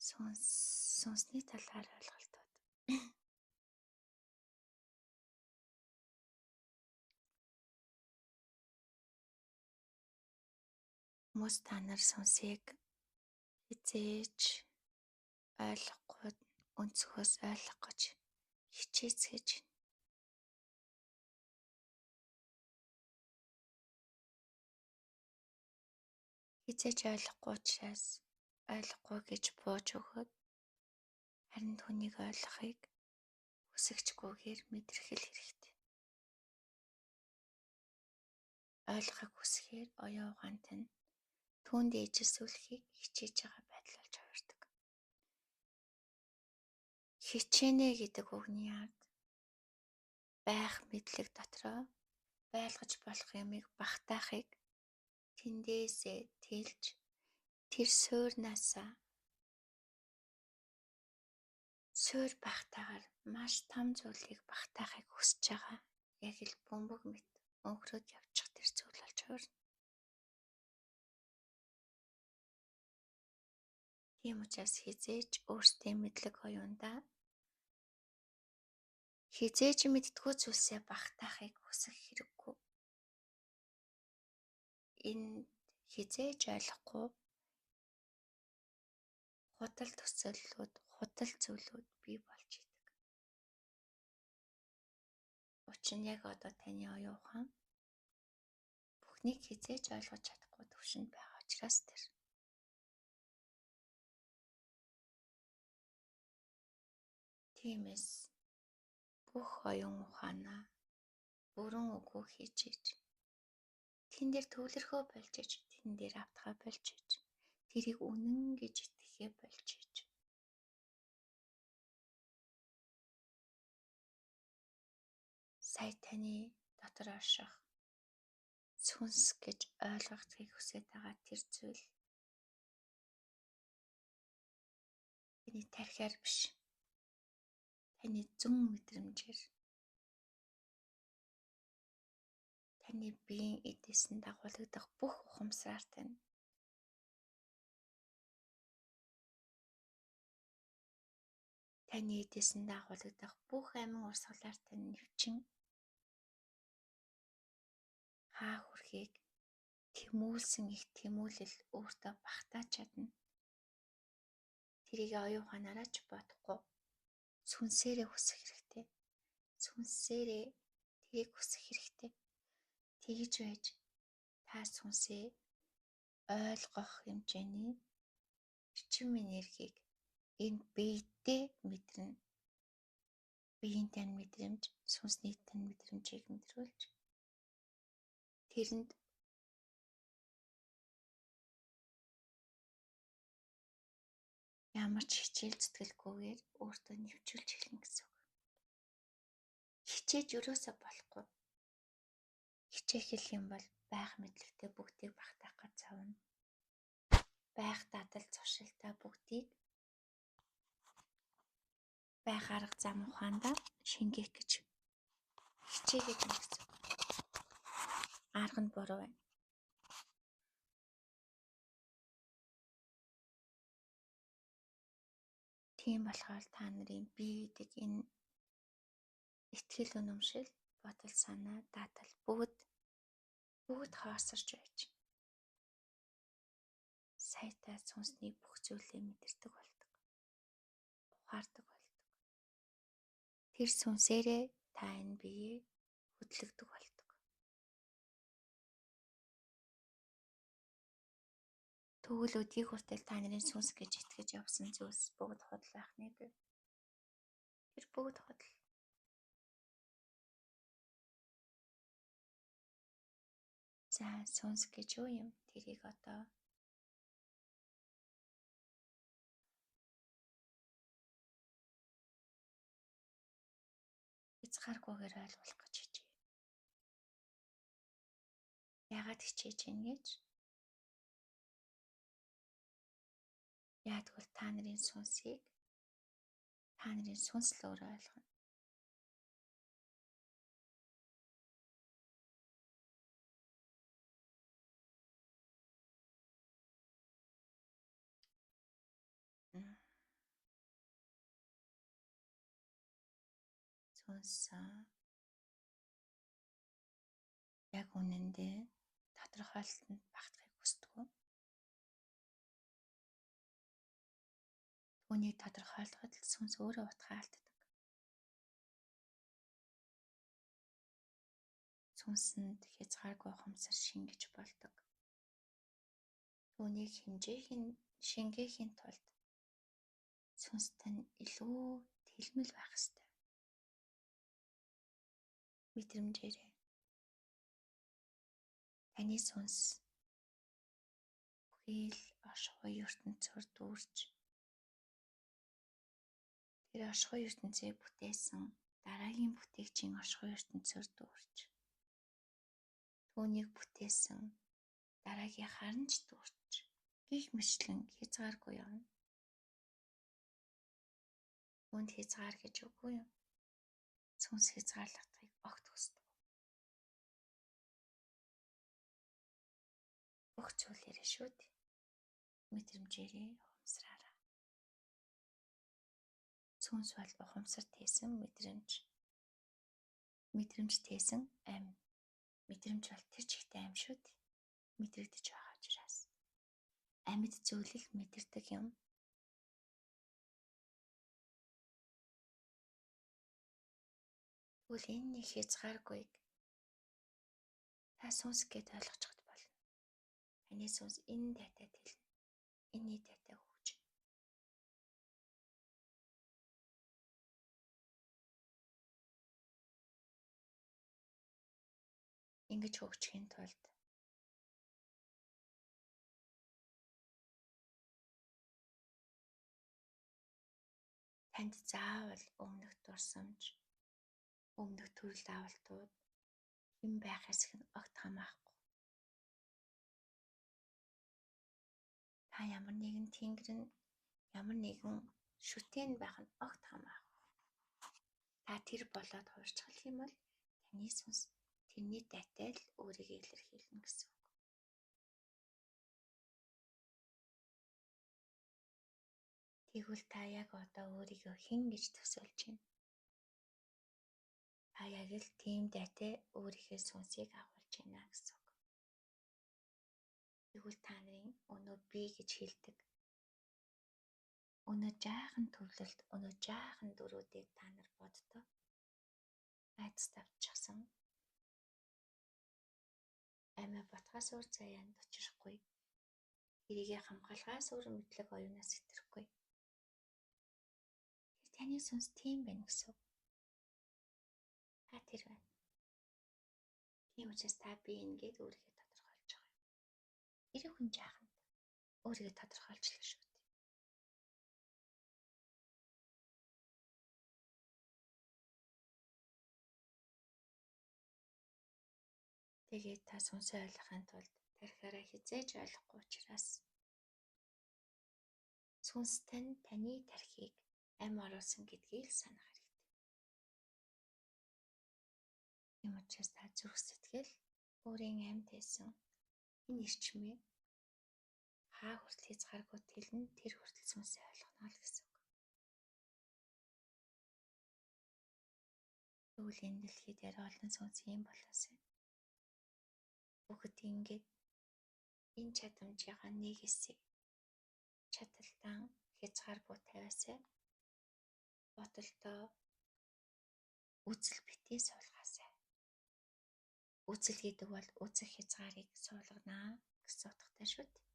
Сүнсний талаар ойлголтууд. Хүмүүс та нар сүнсийг хизээж ойлгохгүй өнцгөөс ойлгох гэж хичээцгээж байна. Хизээж ойлгохгүй учраас ойлгохгүй гэж бууж өгөхөд харин түүнийг ойлгохыг хүсэжгүйгээр мэдэрхэл хэрэгтэй. Ойлгохыг хүсэхээр оюун ухаанд нь түүнд ижилсүүлэхийг хичээж байгаа байдал болж хувирдаг. Хичээнэ гэдэг үгний ард байх мэдлэг дотроо байлгаж болох юмыг багтаахыг тэндээсээ тэлж тэр суур багтаагаар маш том зүйлийг багтаахыг хүсэж байгаа. Яг л бөмбөг мэт өнхрөөд явчих тэр зүйл болж хувирна. Тийм учраас хизээж өөртөө мэдлэг оюундаа хизээж мэдтгүү зүйлсээ багтаахыг хүсэх хэрэггүй. Энэ хизээж ойлгохгүй худал төсөөллүүд, худал зүйлүүд бий болж идэг. Учир нь яг одоо таны оюун ухаан бүхнийг хизээж ойлгож чадахгүй төвшөнд байгаа учраас тэр. Тиймээс бүх оюун ухаанаа бүрэн үгүй хийж тэн дээр төвлөрхөө болж иж, тэн дээр автгаа болж иж, тэрийг үнэн гэж итгэхээ болж иж. Сая таны дотор орших сүнс гэж ойлгохыг хүсэж байгаа тэр зүйл таны тархиар биш, таны зүүн мэдрэмжээр, таны биеийн эдээсэнд дагуулгадах бүх ухамсараар тань таны эдээсэнд дагуулгадах бүх амин урсгалаар тань нэвчин хаа хүрхийг тэмүүлсэн их тэмүүлэл өөртөө багтааж чадна. Тэрийг оюун ухаанаараа ч бодохгүй сүнсээрээ хүсэх хэрэгтэй. Сүнсээрээ тэрийг хүсэх хэрэгтэй. Тэгж байж та сүнсээ ойлгох хэмжээний эрчим энергийг энэ биедээ мэдэрнэ. Биеийн тань мэдрэмж, сүнсний тань мэдрэмжийг мэдрүүлж тэрэнд ямар ч хичээл зүтгэлгүйгээр өөртөө нэвчүүлж эхэлнэ гэсэн үг. Хичээж өрөөсөө болохгүй. Хичээх хэлэх юм бол байх мэдлэгтэй бүгдийг багтаах гэж завна. Байх дадал зуршилтай бүгдийг байх арга зам ухаандаа шингээх гэж хичээгээд байна гэсэн үг. Арга нь буруу байна. Тийм болохоор та нарын бие гэдэг энэ итгэл үнэмшил, бодол санаа, дадал бүгд хаосорч байж саятай сүнсний бүх зүйлээ мэдэрдэг болдог. Ухаардаг болдог. Тэр сүнсээрээ та энэ биеийг хөдлөгдөг болдог. Тэгвэл өдийг хүртэл та нарын сүнс гэж итгэж явсан зүйлс бүгд худал байх нэ. Тэр бүгд худал. За сүнс гэж юу юм? Тэрийг одоо хязгааргүйгээр ойлгох гэж хичээе. Яагаад хичээж ийн гэж? Яагтвэл та нарын сүнсийг та нарын сүнс л өөрөө ойлгоно. Сүнс яг үнэндээ тодорхойлолтод багтахыг хүсдэг үү? Түүнийг тодорхойлоход л сүнс өөрөө утгаа алддаг. Сүнсэнд хязгааргүй ухамсар шингэж болдог. Түүнийг шингээхийн тулд сүнстэй нь илүү тэлмэл байх ёстой. Мэдрэмжээрээ таны сүнс бүхий л оршихуй ертөнцөөр дүүрч тэр оршихуй ертөнцийг бүтээсэн дараагийн бүтээгчийн оршихуй ертөнцөөр дүүрч түүнийг бүтээсэн дараагийнхаар нь ч дүүрч гих мэтлэн хязгааргүй явна. Үүнд хязгаар гэж үгүй юм. Сүнс хязгаарлагдахыг огт хүсдэг. Бүх зүйлээрээ шүү дээ. Мэдрэмжээрээ ухамсараараа. Сүнс бол ухамсар тээсэн мэдрэмж. Мэдрэмж тээсэн амь. Мэдрэмж бол тэр чигтээ амь шүү дээ. Мэдрэгдэж байгаа учраас. Амьд зүйл л мэдэрдэг юм. Тэгвэл энэ нэг хязгааргүйг та сүнс гэд ойлгочиход болно. Таны сүнс энэ дайтай тэлнэ. Энэний дайтай хөгжинэ. Ингэж хөгжихийн тулд танд заавал өмнөх дурсамж, өмнөх төрөл авалтууд хэн байх эсэх нь огт хамаахгүй. Та ямар нэгэн тэнгэр нь ямар нэгэн шүтэн байх нь огт хамаахгүй. Та тэр болоод хуурчхалах юм бол таны сүнс тэрний дайтай л өөрийгөө илэрхийлнэ гэсэн үг. Тэгвэл та яг одоо өөрийгөө хэн гэж төсөөлж байна? Та яг л тийм дайтай өөрийнхөө сүнсийг агуулж байна гэсэн үг. Тэгвэл та нарын өнөө би гэж хэлдэг. Өнөө жаахан төвлөлт, өнөө жаахан дөрүүдийг та нар боддоо. Айдас тавьчихсан. Амиа ботхоос өөр заяанд учрахгүй. Тэрийгэ хамгаалахаас өөр мэдлэг оюунаас итэрэхгүй. Тэр таны сүнс тийм байна гэсэн үг. Та тэр байна. Тийм учраас та би ингээд өөрийгөө тодорхойлж байгаа юм. Ирэх хүн жааханд өөрийгөө тодорхойлчлаа шүү дээ. Тэгээд та сүнсээ ойлгохын тулд тархиараа хизээж ойлгохгүй учраас сүнстэй нь таны тархийг амь оруулсан гэдгийг л санах хэрэгтэй. Тийм учраас та зүрх сэтгэл өөрийн амь тайсан энэ эрчмийг хаа хүртэл хязгааргүй тэлнэ тэр хүртэл сүнсээ ойлгоно л гэсэн үг. Тэгвэл энэ дэлхий дээр олон сүнс юм болоосай. Бүгд ингээд энэ чадамжийнхаа нэг хэсэг чадaltaан хязгааргүй тавиасай. Бодолдоо үзэл битээ суулгаасай. Үзэл гэдэг бол үзэх хязгаарыг суулганаа гэсэн утгатай шүү дээ.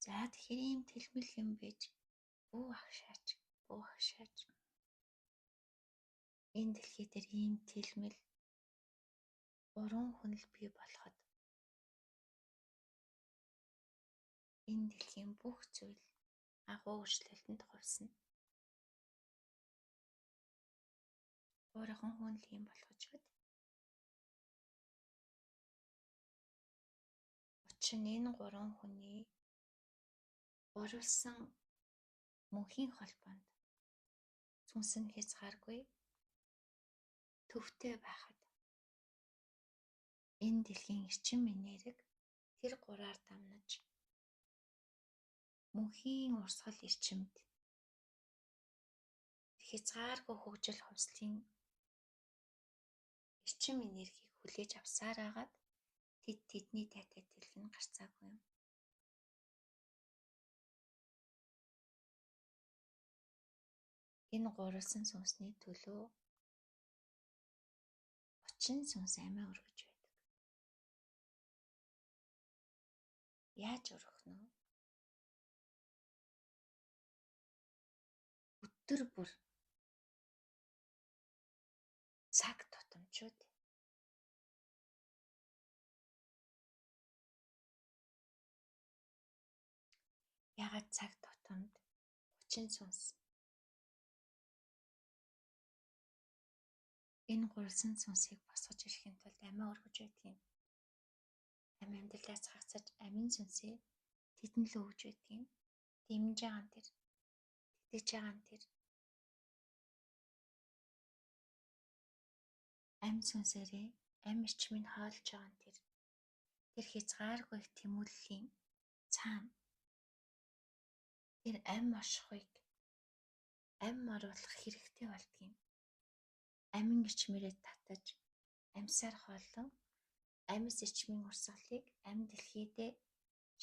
За тэгэхээр ийм тэлмэл юм байж бүү агшаач. Энэ дэлхий дээр ийм тэлмэл 3 хүн л бий болоход энэ дэлхийн бүх зүйл агуу өөрчлөлтөнд хувьсна. 3 хүн л ийм болгож байна. Учир нь энэ 3 хүний гурвалсан мөнхийн холбоонд сүнс нь хязгааргүй төвтэй байхад энэ дэлхийн эрчим энерги тэр гураар дамнаж мөнхийн урсгал эрчимд хязгааргүй хөгжил хувьслын эрчим энергийг хүлээж авсаар агаад тэдний тайтай дэлгэн гарцаагүй юм. Энэ гурвалсан сүнсний төлөө 30 сүнс амиа өргөж байдаг. Яаж өргөх нь? Өдөр бүр цаг тутамчууд ягаад цаг тутамд 30 сүнс энэ гурвалсан сүнсийг босгож ирэхин тулд амиа өргөж байдаг юм. Амь амьдралаас хагасаж амийн сүнсээ тэдэнд л өгж байдаг юм. Дэмж байгаа нь тэр, тэтгэж байгаа нь тэр. Амь сүнсээрээ амь эрчмийг хаалж байгаа нь тэр. Тэр хязгааргүй их тэмүүллийн цаана тэр амь оршихыг амь оруулах хэрэгтэй болдгийм. Амин эрчмээрээ татаж амьсаар хооллон амьс эрчмийн урсгалыг амь дэлхийдээ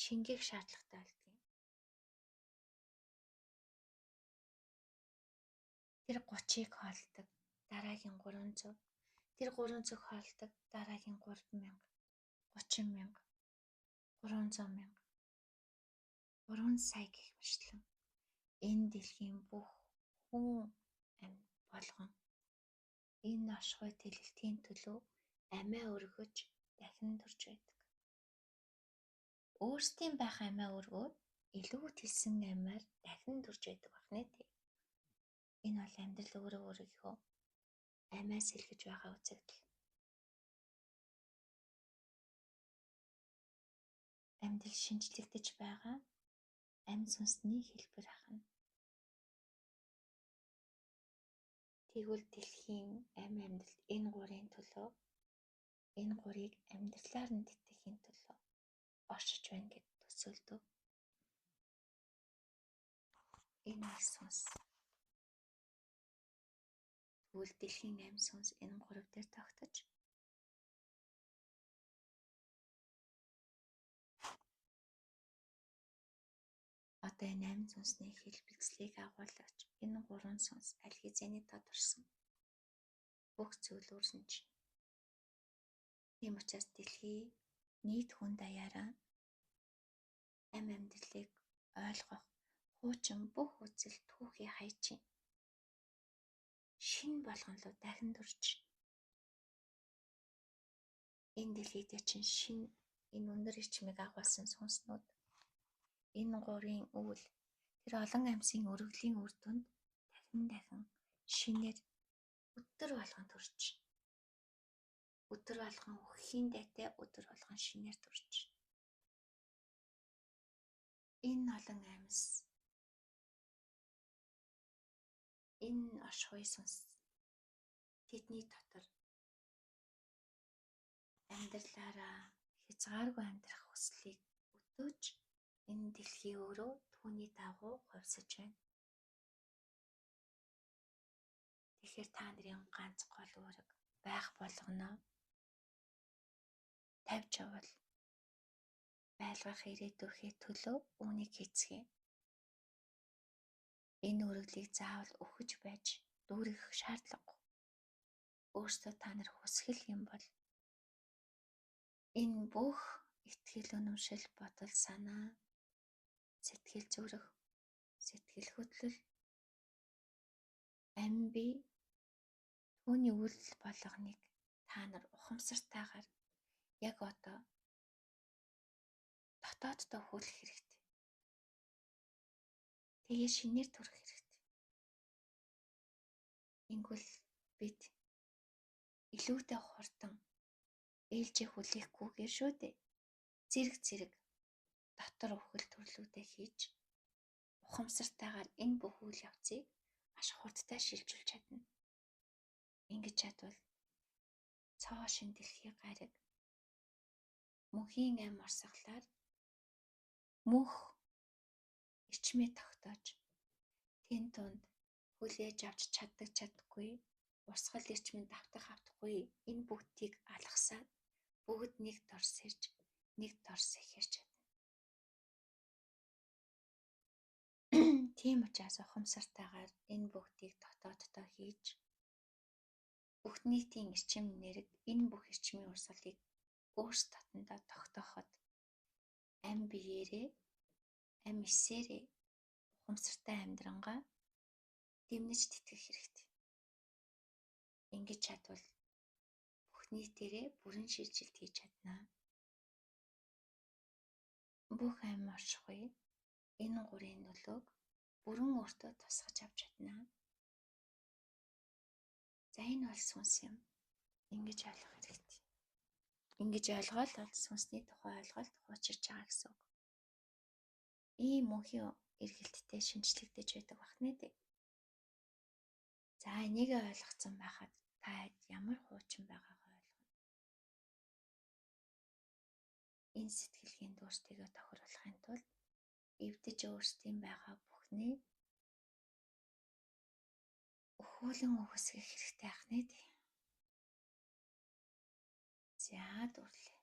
шингээх шаардлагатай болдгийм. Тэр 30-ыг хоолдог, дараагийн 300, тэр 300-ыг хоолдог, дараагийн 3,000, 30,000, 300,000, 3 сая гэх мэтлэн энэ дэлхийн бүх хүн амь болгон энэ оршихуй тэлэлтийн төлөө амиа өргөж дахин төрж байдаг. Өөрсдийн байх амиа өргөөд илүү тэлсэн амиар дахин төрж байдаг бахны тий. Энэ бол амьдрал өөрийнхөө амиас сэлгэж байгаа үзэгдэл. Амьдрал шинжлэгдэж байгаа амь сүнсний хэлбэр ахна. Тэгвэл дэлхийн амь амьдрал энэ гурийн төлөө энэ гурийг амьдралаар нь тэтгэхийн төлөө оршиж байна гэд төсөөлдөв. Энэ их сүнс. Тэгвэл дэлхийн амь сүнс энэ гурав дээр тогтож одоо энэ амь сүнсний хэлбэлцлийг агуулгач энэ гурван сүнс аль хэзээний тодорсон бүх зүйл үүрсэн чинь. Тийм учраас дэлхий нийт хүн даяараа амь амьдралыг ойлгох хуучин бүх үзэл түүхий хайчин шин болгон руу дахин төрж энэ дэлхийдээ чинь шин энэ өндөр эрчмийг агуулсан сүнснүүд энэ гурийн үйл тэр олон амьсын өргөлийн үр дүнд дахин шинээр өдөр болгон төрж өдөр болгон өхийн дайтай өдөр болгон шинээр төрж энэ олон амьс энэ оршихуй сүнс тэдний дотор амьдралаараа хязгааргүй амьдрах хүслийг өтөөж энэ дэлхий өөрөө түүний дагуу хувьсаж байна. Тэгэхээр та нарын ганц гол үүрэг байх болгоно тавьж авал байлгах ирээдүйхээ төлөө үүнийг хийцгээе. Энэ үүрэглийг заавал өгч байж дүүргэх шаардлагагүй. Өөрсдөө та нар хүсгэл юм бол энэ бүх итгэл үнэмшил бодол санаа сэтгэл зүрэх сэтгэл хөдлөл амь бие түүний үйлдэл болгоныг та нар ухамсартайгаар яг одоо дотооддоо хүлэх хэрэгтэй. Тэгээ шинээр төрөх хэрэгтэй. Ингэвэл бид илүүтэй хурдан ээлжээ хүлээхгүйгээр шүү дээ. Зэрэг дотор өвхөл төрлүүдээ хийж ухамсартайгаар энэ бүх үйл явцыг маш хурдтай шилжүүлж чадна. Ингэж чадвал цоо шин дэлхий гараг мөнхийн амь орсголаар мөнх эрчмээ тогтоож тэн тунд хүлээж авч чаддаггүй, урсгал эрчмэнд автахгүй энэ бүгдийг алгасаад бүгд нэг дор сэрж, нэг дор сэхэрч чадна. Тийм учраас ухамсартайгаар энэ бүгдийг дотооддоо хийж бүх нийтийн эрчим нэрэг энэ бүх эрчмийн урсгалыг өөрсд татандаа тогтооход ам биеэрээ, ам эсээрээ ухамсартай амьдрангаа дэмнэж тэтгэх хэрэгтэй. Ингэж чадвал бүх нийтээрээ бүрэн шилжилт хийж чаднаа. Бүх ам оршихуй энэ гурийн нөлөөг бүрэн өөртөө тусгаж авч чаднаа. За энэ бол сүнс юм. Ингэж ойлгох хэрэгтэй. Ингэж ойлгоод бол сүнсний тухай ойлголт хуучирч байгаа гэсэн үг. Ийм мөнхийн эргэлттэй шинжлэгдэж байдаг бахны дээ. За энийг ойлгоцсон байхад та ямар хуучин байгаагаа ойлгоно. Энэ сэтгэлгээнд өөртөө тохируулахын тулд эвдэж өөрсдийн байгаа бүхнийг өхөөлөн үгүйсгэх хэрэгтэй ахны дээ. За дурлаа.